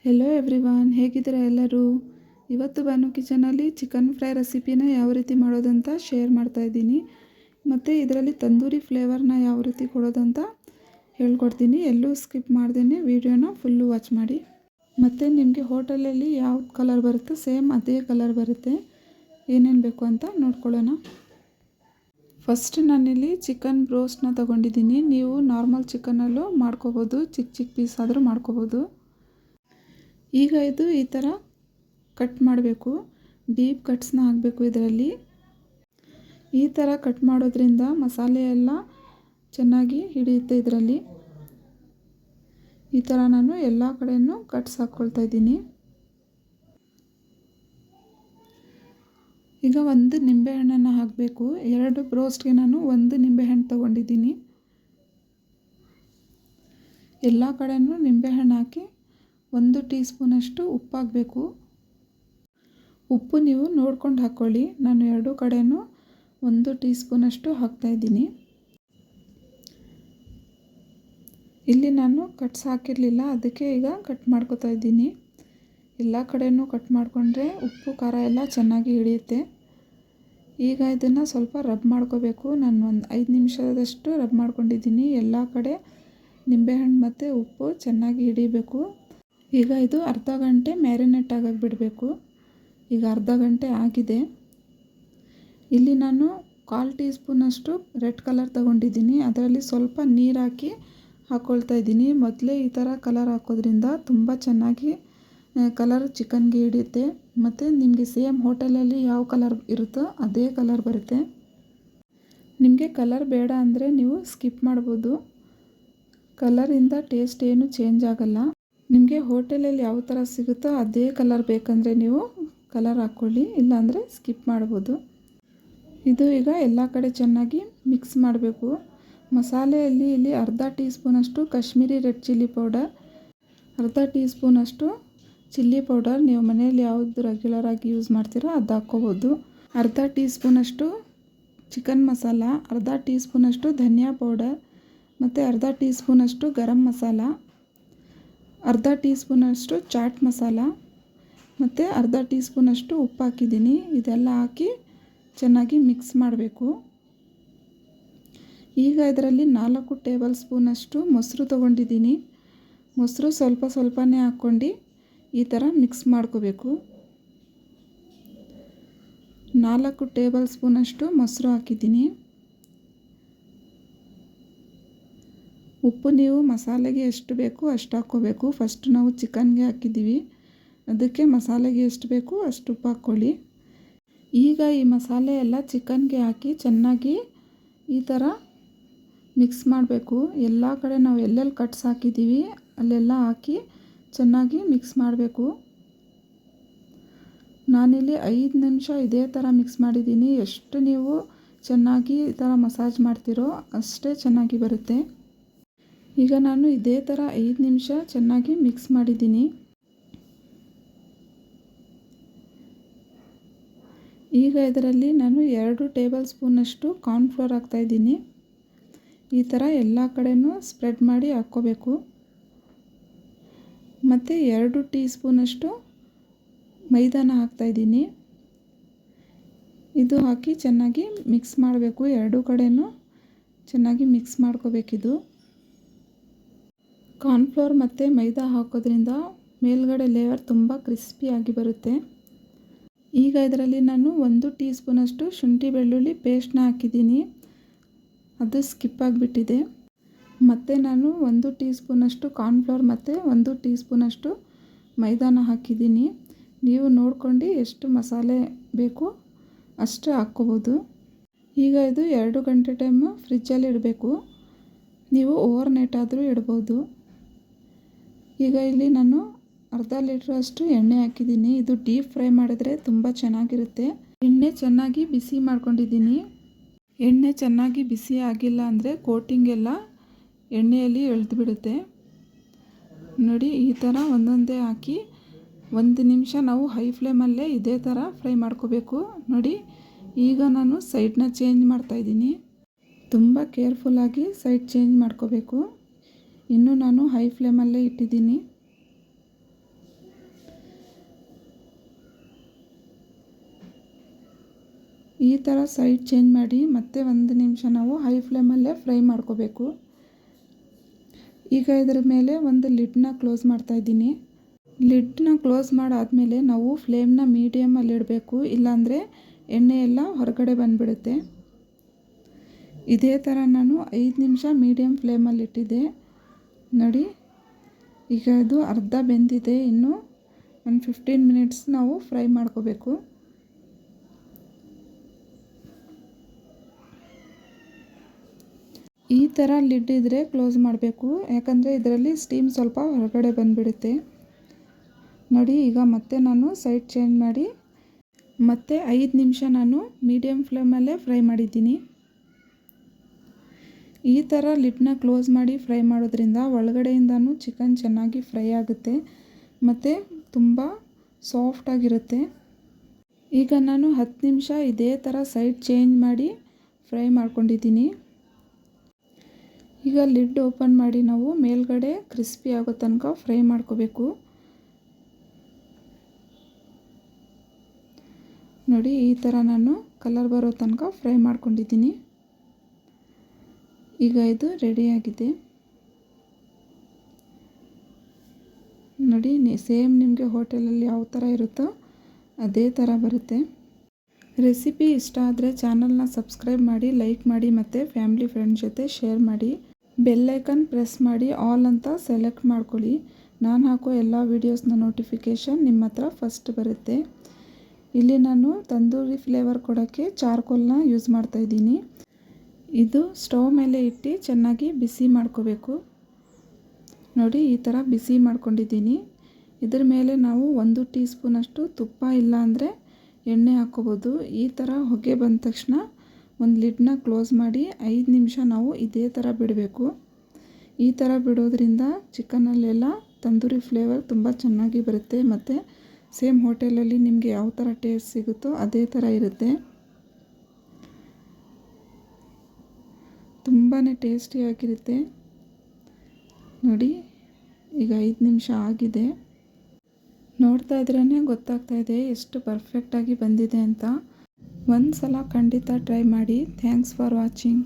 Hello everyone, ಹೇಗಿದ್ದೀರಾ ಎಲ್ಲರೂ? ಇವತ್ತು ಬಾನು ಕಿಚನಲ್ಲಿ ಚಿಕನ್ ಫ್ರೈ ರೆಸಿಪಿನ ಯಾವ ರೀತಿ ಮಾಡೋದಂತ ಶೇರ್ ಮಾಡ್ತಾಯಿದ್ದೀನಿ. ಮತ್ತು ಇದರಲ್ಲಿ ತಂದೂರಿ ಫ್ಲೇವರ್ನ ಯಾವ ರೀತಿ ಕೊಡೋದಂತ ಹೇಳ್ಕೊಡ್ತೀನಿ. ಎಲ್ಲೂ ಸ್ಕಿಪ್ ಮಾಡ್ದೇ ವಿಡಿಯೋನ ಫುಲ್ಲು ವಾಚ್ ಮಾಡಿ. ಮತ್ತು ನಿಮಗೆ ಹೋಟೆಲಲ್ಲಿ ಯಾವ ಕಲರ್ ಬರುತ್ತೋ ಸೇಮ್ ಅದೇ ಕಲರ್ ಬರುತ್ತೆ. ಏನೇನು ಬೇಕು ಅಂತ ನೋಡ್ಕೊಳ್ಳೋಣ. ಫಸ್ಟ್ ನಾನಿಲ್ಲಿ ಚಿಕನ್ ಬ್ರೋಸ್ಟ್ನ ತೊಗೊಂಡಿದ್ದೀನಿ. ನೀವು ನಾರ್ಮಲ್ ಚಿಕನಲ್ಲೂ ಮಾಡ್ಕೋಬೋದು, ಚಿಕ್ಕ ಚಿಕ್ಕ ಪೀಸ್ ಆದರೂ ಮಾಡ್ಕೋಬೋದು. ಈಗ ಇದು ಈ ಥರ ಕಟ್ ಮಾಡಬೇಕು. ಡೀಪ್ ಕಟ್ಸ್ನ ಹಾಕಬೇಕು. ಇದರಲ್ಲಿ ಈ ಥರ ಕಟ್ ಮಾಡೋದ್ರಿಂದ ಮಸಾಲೆ ಎಲ್ಲ ಚೆನ್ನಾಗಿ ಹಿಡಿಯುತ್ತೆ. ಇದರಲ್ಲಿ ಈ ಥರ ನಾನು ಎಲ್ಲ ಕಡೆಯೂ ಕಟ್ಸ್ ಹಾಕ್ಕೊಳ್ತಾ ಇದ್ದೀನಿ. ಈಗ ಒಂದು ನಿಂಬೆಹಣ್ಣನ್ನು ಹಾಕಬೇಕು. 2 ಬ್ರೋಸ್ಟ್ಗೆ ನಾನು 1 ನಿಂಬೆಹಣ್ಣು ತೊಗೊಂಡಿದ್ದೀನಿ. ಎಲ್ಲ ಕಡೆಯೂ ನಿಂಬೆಹಣ್ಣು ಹಾಕಿ 1 ಟೀ ಸ್ಪೂನಷ್ಟು ಉಪ್ಪು ಹಾಕಬೇಕು. ಉಪ್ಪು ನೀವು ನೋಡ್ಕೊಂಡು ಹಾಕ್ಕೊಳ್ಳಿ. ನಾನು 2 ಕಡೆಯೂ 1 ಟೀ ಸ್ಪೂನಷ್ಟು ಹಾಕ್ತಾಯಿದ್ದೀನಿ. ಇಲ್ಲಿ ನಾನು ಕಟ್ಸ್ ಹಾಕಿರಲಿಲ್ಲ, ಅದಕ್ಕೆ ಈಗ ಕಟ್ ಮಾಡ್ಕೊತಾ ಇದ್ದೀನಿ. ಎಲ್ಲ ಕಡೆಯೂ ಕಟ್ ಮಾಡಿಕೊಂಡ್ರೆ ಉಪ್ಪು ಖಾರ ಎಲ್ಲ ಚೆನ್ನಾಗಿ ಹಿಡಿಯುತ್ತೆ. ಈಗ ಇದನ್ನು ಸ್ವಲ್ಪ ರಬ್ ಮಾಡ್ಕೋಬೇಕು. ನಾನು ಒಂದು 5 ನಿಮಿಷದಷ್ಟು ರಬ್ ಮಾಡ್ಕೊಂಡಿದ್ದೀನಿ. ಎಲ್ಲ ಕಡೆ ನಿಂಬೆಹಣ್ಣು ಮತ್ತು ಉಪ್ಪು ಚೆನ್ನಾಗಿ ಹಿಡಿಬೇಕು. ಈಗ ಇದು ಅರ್ಧ ಗಂಟೆ ಮ್ಯಾರಿನೇಟ್ ಆಗೋಕ್ಕೆ ಬಿಡಬೇಕು. ಈಗ ಅರ್ಧ ಗಂಟೆ ಆಗಿದೆ. ಇಲ್ಲಿ ನಾನು 1/4 ಟೀ ಸ್ಪೂನಷ್ಟು ರೆಡ್ ಕಲರ್ ತೊಗೊಂಡಿದ್ದೀನಿ. ಅದರಲ್ಲಿ ಸ್ವಲ್ಪ ನೀರು ಹಾಕಿ ಹಾಕ್ಕೊಳ್ತಾ ಇದ್ದೀನಿ. ಮೊದಲೇ ಈ ಥರ ಕಲರ್ ಹಾಕೋದ್ರಿಂದ ತುಂಬ ಚೆನ್ನಾಗಿ ಕಲರ್ ಚಿಕನ್ಗೆ ಹಿಡಿಯುತ್ತೆ. ಮತ್ತು ನಿಮಗೆ ಸೇಮ್ ಹೋಟೆಲಲ್ಲಿ ಯಾವ ಕಲರ್ ಇರುತ್ತೋ ಅದೇ ಕಲರ್ ಬರುತ್ತೆ. ನಿಮಗೆ ಕಲರ್ ಬೇಡ ಅಂದರೆ ನೀವು ಸ್ಕಿಪ್ ಮಾಡ್ಬೋದು. ಕಲರಿಂದ ಟೇಸ್ಟ್ ಏನು ಚೇಂಜ್ ಆಗೋಲ್ಲ. ನಿಮಗೆ ಹೋಟೆಲಲ್ಲಿ ಯಾವ ಥರ ಸಿಗುತ್ತೋ ಅದೇ ಕಲರ್ ಬೇಕಂದರೆ ನೀವು ಕಲರ್ ಹಾಕ್ಕೊಳ್ಳಿ, ಇಲ್ಲಾಂದರೆ ಸ್ಕಿಪ್ ಮಾಡ್ಬೋದು. ಇದು ಈಗ ಎಲ್ಲ ಕಡೆ ಚೆನ್ನಾಗಿ ಮಿಕ್ಸ್ ಮಾಡಬೇಕು. ಮಸಾಲೆಯಲ್ಲಿ ಇಲ್ಲಿ ಅರ್ಧ ಟೀ ಸ್ಪೂನಷ್ಟು ಕಾಶ್ಮೀರಿ ರೆಡ್ ಚಿಲ್ಲಿ ಪೌಡರ್, ಅರ್ಧ ಟೀ ಸ್ಪೂನಷ್ಟು ಚಿಲ್ಲಿ ಪೌಡರ್, ನೀವು ಮನೆಯಲ್ಲಿ ಯಾವುದು ರೆಗ್ಯುಲರಾಗಿ ಯೂಸ್ ಮಾಡ್ತೀರೋ ಅದು ಹಾಕ್ಕೋಬೋದು. ಅರ್ಧ ಟೀ ಸ್ಪೂನಷ್ಟು ಚಿಕನ್ ಮಸಾಲ, ಅರ್ಧ ಟೀ ಸ್ಪೂನಷ್ಟು ಧನಿಯಾ ಪೌಡರ್, ಮತ್ತು ಅರ್ಧ ಟೀ ಸ್ಪೂನಷ್ಟು ಗರಂ ಮಸಾಲ, ಅರ್ಧ ಟೀ ಸ್ಪೂನಷ್ಟು ಚಾಟ್ ಮಸಾಲ, ಮತ್ತು ಅರ್ಧ ಟೀ ಸ್ಪೂನಷ್ಟು ಉಪ್ಪು ಹಾಕಿದ್ದೀನಿ. ಇದೆಲ್ಲ ಹಾಕಿ ಚೆನ್ನಾಗಿ ಮಿಕ್ಸ್ ಮಾಡಬೇಕು. ಈಗ ಇದರಲ್ಲಿ 4 ಟೇಬಲ್ ಸ್ಪೂನಷ್ಟು ಮೊಸರು ತೊಗೊಂಡಿದ್ದೀನಿ. ಮೊಸರು ಸ್ವಲ್ಪ ಸ್ವಲ್ಪನೇ ಹಾಕ್ಕೊಂಡು ಈ ಥರ ಮಿಕ್ಸ್ ಮಾಡ್ಕೋಬೇಕು. 4 ಟೇಬಲ್ ಸ್ಪೂನಷ್ಟು ಮೊಸರು ಹಾಕಿದ್ದೀನಿ. ಉಪ್ಪು ನೀವು ಮಸಾಲೆಗೆ ಎಷ್ಟು ಬೇಕು ಅಷ್ಟು ಹಾಕ್ಕೋಬೇಕು. ಫಸ್ಟ್ ನಾವು ಚಿಕನ್ಗೆ ಹಾಕಿದ್ದೀವಿ, ಅದಕ್ಕೆ ಮಸಾಲೆಗೆ ಎಷ್ಟು ಬೇಕು ಅಷ್ಟು ಉಪ್ಪು ಹಾಕ್ಕೊಳ್ಳಿ. ಈಗ ಈ ಮಸಾಲೆ ಎಲ್ಲ ಚಿಕನ್ಗೆ ಹಾಕಿ ಚೆನ್ನಾಗಿ ಈ ಥರ ಮಿಕ್ಸ್ ಮಾಡಬೇಕು. ಎಲ್ಲ ಕಡೆ ನಾವು ಎಲ್ಲೆಲ್ಲಿ ಕಟ್ಸ್ ಹಾಕಿದ್ದೀವಿ ಅಲ್ಲೆಲ್ಲ ಹಾಕಿ ಚೆನ್ನಾಗಿ ಮಿಕ್ಸ್ ಮಾಡಬೇಕು. ನಾನಿಲ್ಲಿ 5 ನಿಮಿಷ ಇದೇ ಥರ ಮಿಕ್ಸ್ ಮಾಡಿದ್ದೀನಿ. ಎಷ್ಟು ನೀವು ಚೆನ್ನಾಗಿ ಈ ಥರ ಮಸಾಜ್ ಮಾಡ್ತೀರೋ ಅಷ್ಟೇ ಚೆನ್ನಾಗಿ ಬರುತ್ತೆ. ಈಗ ನಾನು ಇದೇ ಥರ 5 ನಿಮಿಷ ಚೆನ್ನಾಗಿ ಮಿಕ್ಸ್ ಮಾಡಿದ್ದೀನಿ. ಈಗ ಇದರಲ್ಲಿ ನಾನು 2 ಟೇಬಲ್ ಸ್ಪೂನಷ್ಟು ಕಾರ್ನ್ಫ್ಲೋರ್ ಹಾಕ್ತಾಯಿದ್ದೀನಿ. ಈ ಥರ ಎಲ್ಲ ಕಡೆಯೂ ಸ್ಪ್ರೆಡ್ ಮಾಡಿ ಹಾಕ್ಕೋಬೇಕು. ಮತ್ತು 2 ಟೀ ಸ್ಪೂನಷ್ಟು ಮೈದಾನ ಹಾಕ್ತಾಯಿದ್ದೀನಿ. ಇದು ಹಾಕಿ ಚೆನ್ನಾಗಿ ಮಿಕ್ಸ್ ಮಾಡಬೇಕು. 2 ಕಡೆಯೂ ಚೆನ್ನಾಗಿ ಮಿಕ್ಸ್ ಮಾಡ್ಕೋಬೇಕಿದು. ಕಾರ್ನ್ಫ್ಲೋರ್ ಮತ್ತು ಮೈದಾ ಹಾಕೋದ್ರಿಂದ ಮೇಲ್ಗಡೆ ಲೇಯರ್ ತುಂಬ ಕ್ರಿಸ್ಪಿಯಾಗಿ ಬರುತ್ತೆ. ಈಗ ಇದರಲ್ಲಿ ನಾನು 1 ಟೀ ಸ್ಪೂನಷ್ಟು ಶುಂಠಿ ಬೆಳ್ಳುಳ್ಳಿ ಪೇಸ್ಟ್ನ ಹಾಕಿದ್ದೀನಿ. ಅದು ಸ್ಕಿಪ್ ಆಗಿಬಿಟ್ಟಿದೆ. ಮತ್ತು ನಾನು 1 ಟೀ ಸ್ಪೂನಷ್ಟು ಕಾರ್ನ್ಫ್ಲೋರ್ ಮತ್ತು 1 ಟೀ ಸ್ಪೂನಷ್ಟು ಮೈದಾನ ಹಾಕಿದ್ದೀನಿ. ನೀವು ನೋಡ್ಕೊಂಡು ಎಷ್ಟು ಮಸಾಲೆ ಬೇಕು ಅಷ್ಟು ಹಾಕ್ಕೋಬೋದು. ಈಗ ಇದು 2 ಗಂಟೆ ಟೈಮು ಫ್ರಿಜ್ಜಲ್ಲಿ ಇಡಬೇಕು. ನೀವು ಓವರ್ ನೈಟ್ ಆದರೂ ಇಡ್ಬೋದು. ಈಗ ಇಲ್ಲಿ ನಾನು ಅರ್ಧ ಲೀಟ್ರಷ್ಟು ಎಣ್ಣೆ ಹಾಕಿದ್ದೀನಿ. ಇದು ಡೀಪ್ ಫ್ರೈ ಮಾಡಿದ್ರೆ ತುಂಬ ಚೆನ್ನಾಗಿರುತ್ತೆ. ಎಣ್ಣೆ ಚೆನ್ನಾಗಿ ಬಿಸಿ ಮಾಡ್ಕೊಂಡಿದ್ದೀನಿ. ಎಣ್ಣೆ ಚೆನ್ನಾಗಿ ಬಿಸಿ ಆಗಿಲ್ಲ ಅಂದರೆ ಕೋಟಿಂಗ್ ಎಲ್ಲ ಎಣ್ಣೆಯಲ್ಲಿ ಎಳ್ದು ಬಿಡುತ್ತೆ. ನೋಡಿ, ಈ ಥರ ಒಂದೊಂದೇ ಹಾಕಿ 1 ನಿಮಿಷ ನಾವು ಹೈ ಫ್ಲೇಮಲ್ಲೇ ಇದೇ ಥರ ಫ್ರೈ ಮಾಡ್ಕೋಬೇಕು. ನೋಡಿ, ಈಗ ನಾನು ಸೈಡ್ನ ಚೇಂಜ್ ಮಾಡ್ತಾಯಿದ್ದೀನಿ. ತುಂಬ ಕೇರ್ಫುಲ್ಲಾಗಿ ಸೈಡ್ ಚೇಂಜ್ ಮಾಡ್ಕೋಬೇಕು. ಇನ್ನೂ ನಾನು ಹೈ ಫ್ಲೇಮಲ್ಲೇ ಇಟ್ಟಿದ್ದೀನಿ. ಈ ಥರ ಸೈಡ್ ಚೇಂಜ್ ಮಾಡಿ ಮತ್ತೆ 1 ನಿಮಿಷ ನಾವು ಹೈ ಫ್ಲೇಮಲ್ಲೇ ಫ್ರೈ ಮಾಡ್ಕೋಬೇಕು. ಈಗ ಇದರ ಮೇಲೆ ಒಂದು ಲಿಡ್ನ ಕ್ಲೋಸ್ ಮಾಡ್ತಾಯಿದ್ದೀನಿ. ಲಿಡ್ನ ಕ್ಲೋಸ್ ಮಾಡಾದಮೇಲೆ ನಾವು ಫ್ಲೇಮ್ನ ಮೀಡಿಯಮಲ್ಲಿ ಇಡಬೇಕು, ಇಲ್ಲಾಂದರೆ ಎಣ್ಣೆ ಎಲ್ಲ ಹೊರಗಡೆ ಬಂದುಬಿಡುತ್ತೆ. ಇದೇ ಥರ ನಾನು 5 ನಿಮಿಷ ಮೀಡಿಯಮ್ ಫ್ಲೇಮಲ್ಲಿ ಇಟ್ಟಿದ್ದೆ ನೋಡಿ. ಈಗ ಇದು ಅರ್ಧ ಬೆಂದಿದೆ, ಇನ್ನು ಒಂದು 15 ಮಿನಿಟ್ಸ್ ನಾವು ಫ್ರೈ ಮಾಡ್ಕೋಬೇಕು. ಈ ಥರ ಲಿಡ್ ಇದ್ದರೆ ಕ್ಲೋಸ್ ಮಾಡಬೇಕು, ಯಾಕಂದರೆ ಇದರಲ್ಲಿ ಸ್ಟೀಮ್ ಸ್ವಲ್ಪ ಹೊರಗಡೆ ಬಂದುಬಿಡುತ್ತೆ ನೋಡಿ. ಈಗ ಮತ್ತೆ ನಾನು ಸೈಡ್ ಚೇಂಜ್ ಮಾಡಿ ಮತ್ತೆ 5 ನಿಮಿಷ ನಾನು ಮೀಡಿಯಮ್ ಫ್ಲೇಮಲ್ಲೇ ಫ್ರೈ ಮಾಡಿದ್ದೀನಿ. ಈ ಥರ ಲಿಡ್ನ ಕ್ಲೋಸ್ ಮಾಡಿ ಫ್ರೈ ಮಾಡೋದ್ರಿಂದ ಒಳಗಡೆಯಿಂದನೂ ಚಿಕನ್ ಚೆನ್ನಾಗಿ ಫ್ರೈ ಆಗುತ್ತೆ ಮತ್ತು ತುಂಬ ಸಾಫ್ಟಾಗಿರುತ್ತೆ. ಈಗ ನಾನು 10 ನಿಮಿಷ ಇದೇ ಥರ ಸೈಡ್ ಚೇಂಜ್ ಮಾಡಿ ಫ್ರೈ ಮಾಡ್ಕೊಂಡಿದ್ದೀನಿ. ಈಗ ಲಿಡ್ ಓಪನ್ ಮಾಡಿ ನಾವು ಮೇಲ್ಗಡೆ ಕ್ರಿಸ್ಪಿ ಆಗೋ ತನಕ ಫ್ರೈ ಮಾಡ್ಕೋಬೇಕು ನೋಡಿ. ಈ ಥರ ನಾನು ಕಲರ್ ಬರೋ ತನಕ ಫ್ರೈ ಮಾಡ್ಕೊಂಡಿದ್ದೀನಿ. ಈಗ ಇದು ರೆಡಿಯಾಗಿದೆ ನೋಡಿ. ಸೇಮ್ ನಿಮಗೆ ಹೋಟೆಲಲ್ಲಿ ಯಾವ ಥರ ಇರುತ್ತೋ ಅದೇ ಥರ ಬರುತ್ತೆ. ರೆಸಿಪಿ ಇಷ್ಟ ಆದರೆ ಚಾನಲ್ನ ಸಬ್ಸ್ಕ್ರೈಬ್ ಮಾಡಿ, ಲೈಕ್ ಮಾಡಿ ಮತ್ತು ಫ್ಯಾಮಿಲಿ ಫ್ರೆಂಡ್ಸ್ ಜೊತೆ ಶೇರ್ ಮಾಡಿ. ಬೆಲ್ ಐಕನ್ ಪ್ರೆಸ್ ಮಾಡಿ ಆಲ್ ಅಂತ ಸೆಲೆಕ್ಟ್ ಮಾಡ್ಕೊಳ್ಳಿ. ನಾನು ಹಾಕೋ ಎಲ್ಲ ವೀಡಿಯೋಸ್ನ ನೋಟಿಫಿಕೇಷನ್ ನಿಮ್ಮ ಹತ್ರ ಫಸ್ಟ್ ಬರುತ್ತೆ. ಇಲ್ಲಿ ನಾನು ತಂದೂರಿ ಫ್ಲೇವರ್ ಕೊಡೋಕ್ಕೆ ಚಾರ್ಕೋಲ್ನ ಯೂಸ್ ಮಾಡ್ತಾಯಿದ್ದೀನಿ. ಇದು ಸ್ಟವ್ ಮೇಲೆ ಇಟ್ಟು ಚೆನ್ನಾಗಿ ಬಿಸಿ ಮಾಡ್ಕೋಬೇಕು ನೋಡಿ. ಈ ಥರ ಬಿಸಿ ಮಾಡ್ಕೊಂಡಿದ್ದೀನಿ. ಇದ್ರ ಮೇಲೆ ನಾವು 1 ಟೀ ಸ್ಪೂನಷ್ಟು ತುಪ್ಪ ಇಲ್ಲ ಅಂದರೆ ಎಣ್ಣೆ ಹಾಕ್ಕೋಬೋದು. ಈ ಥರ ಹೊಗೆ ಬಂದ ತಕ್ಷಣ ಒಂದು ಲಿಡ್ನ ಕ್ಲೋಸ್ ಮಾಡಿ 5 ನಿಮಿಷ ನಾವು ಇದೇ ಥರ ಬಿಡಬೇಕು. ಈ ಥರ ಬಿಡೋದ್ರಿಂದ ಚಿಕನಲ್ಲೆಲ್ಲ ತಂದೂರಿ ಫ್ಲೇವರ್ ತುಂಬ ಚೆನ್ನಾಗಿ ಬರುತ್ತೆ ಮತ್ತು ಸೇಮ್ ಹೋಟೆಲಲ್ಲಿ ನಿಮಗೆ ಯಾವ ಥರ ಟೇಸ್ಟ್ ಸಿಗುತ್ತೋ ಅದೇ ಥರ ಇರುತ್ತೆ. ತುಂಬಾ ಟೇಸ್ಟಿಯಾಗಿರುತ್ತೆ ನೋಡಿ. ಈಗ 5 ನಿಮಿಷ ಆಗಿದೆ, ನೋಡ್ತಾ ಇದ್ರೇ ಗೊತ್ತಾಗ್ತಾ ಇದೆ ಎಷ್ಟು ಪರ್ಫೆಕ್ಟಾಗಿ ಬಂದಿದೆ ಅಂತ. ಒಂದು ಸಲ ಖಂಡಿತ ಟ್ರೈ ಮಾಡಿ. Thanks for watching.